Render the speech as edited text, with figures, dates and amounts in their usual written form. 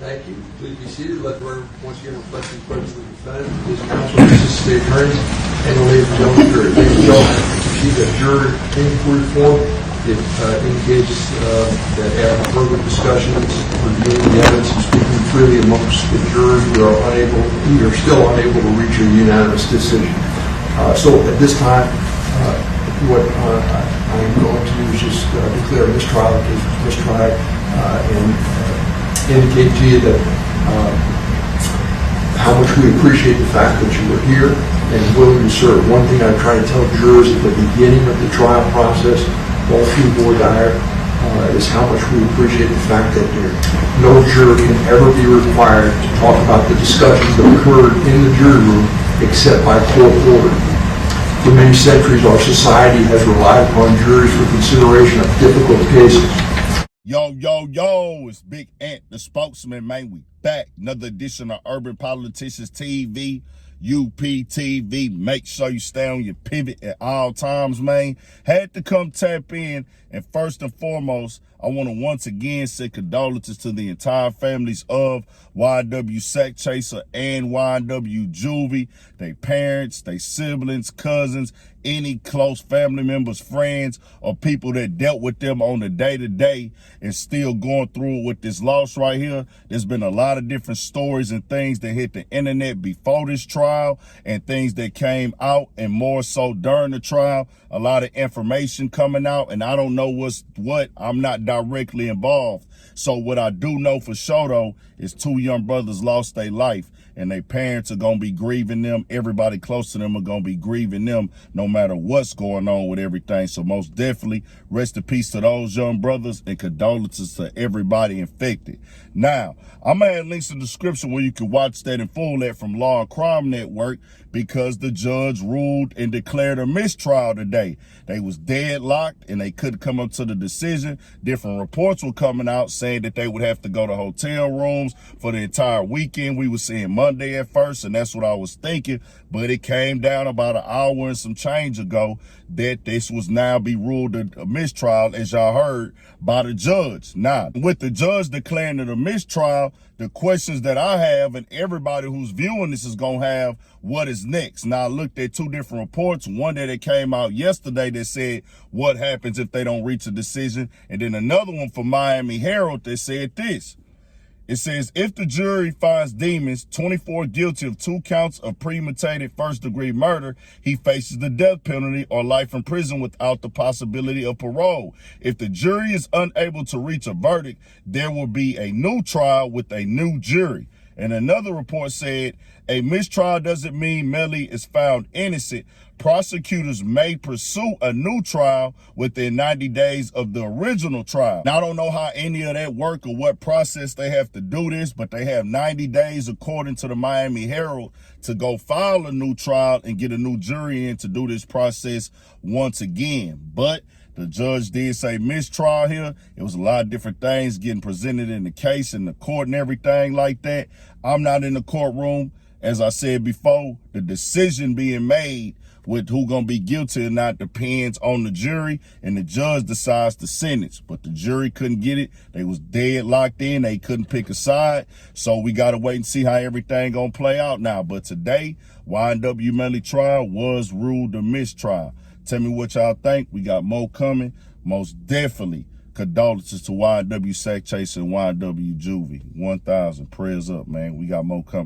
Thank you. Please be seated. Let the record once again reflect the pledge of the defendant, his counsel, Assistant State Attorney, and the ladies and gentlemen, jury. Ladies and gentlemen, received a jury inquiry form. It indicates that after further discussions, reviewing the evidence, and speaking freely amongst the jury, we are still unable to reach a unanimous decision. So at this time, what I'm going to do is just declare a mistrial. The case was mistried, and indicate to you that how much we appreciate the fact that you were here and willing to serve. One thing I try to tell jurors at the beginning of the trial process, all through voir dire, is how much we appreciate the fact that no juror can ever be required to talk about the discussions that occurred in the jury room except by court order. For many centuries, our society has relied upon juries for consideration of difficult cases. Yo, it's Big Ant, the spokesman, man. We back. Another edition of Urban Politicians TV, UPTV. Make sure you stay on your pivot at all times, man. Had to come tap in. And first and foremost, I want to once again say condolences to the entire families of YNW Sack Chaser and YNW Juvie, their parents, their siblings, cousins, any close family members, friends, or people that dealt with them on the day-to-day and still going through with this loss right here. There's been a lot of different stories and things that hit the internet before this trial and things that came out, and more so during the trial. A lot of information coming out, and I don't know what's what. I'm not directly involved. So what I do know for sure, though, is two young brothers lost their life, and their parents are going to be grieving them. Everybody close to them are going to be grieving them no matter what's going on with everything. So most definitely, rest in peace to those young brothers and condolences to everybody infected. Now, I'm going to add links in the description where you can watch that in full at from Law and Crime Network, because the judge ruled and declared a mistrial today. They was deadlocked and they couldn't come up to the decision. Different reports were coming out saying that they would have to go to hotel rooms for the entire weekend. We were seeing Monday at first, and that's what I was thinking. But it came down about an hour and some change ago that this was now be ruled a mistrial, as y'all heard, by the judge. Now, with the judge declaring it a mistrial, the questions that I have and everybody who's viewing this is going to have, what is next? Now, I looked at two different reports. One that it came out yesterday that said what happens if they don't reach a decision. And then another one from Miami Herald that said this. It says, if the jury finds Demons 24 guilty of 2 counts of premeditated first-degree murder, he faces the death penalty or life in prison without the possibility of parole. If the jury is unable to reach a verdict, there will be a new trial with a new jury. And another report said, a mistrial doesn't mean Melly is found innocent. Prosecutors may pursue a new trial within 90 days of the original trial. Now, I don't know how any of that work or what process they have to do this, but they have 90 days, according to the Miami Herald, to go file a new trial and get a new jury in to do this process once again. But the judge did say mistrial here. It was a lot of different things getting presented in the case and the court and everything like that. I'm not in the courtroom. As I said before, the decision being made with who gonna be guilty or not depends on the jury, and the judge decides the sentence. But the jury couldn't get it. They was deadlocked in. They couldn't pick a side. So we gotta wait and see how everything gonna play out now. But today, YNW Melly trial was ruled a mistrial. Tell me what y'all think. We got more coming. Most definitely, condolences to YNW Sack Chaser and YNW Juvie. 1,000 prayers up, man. We got more coming.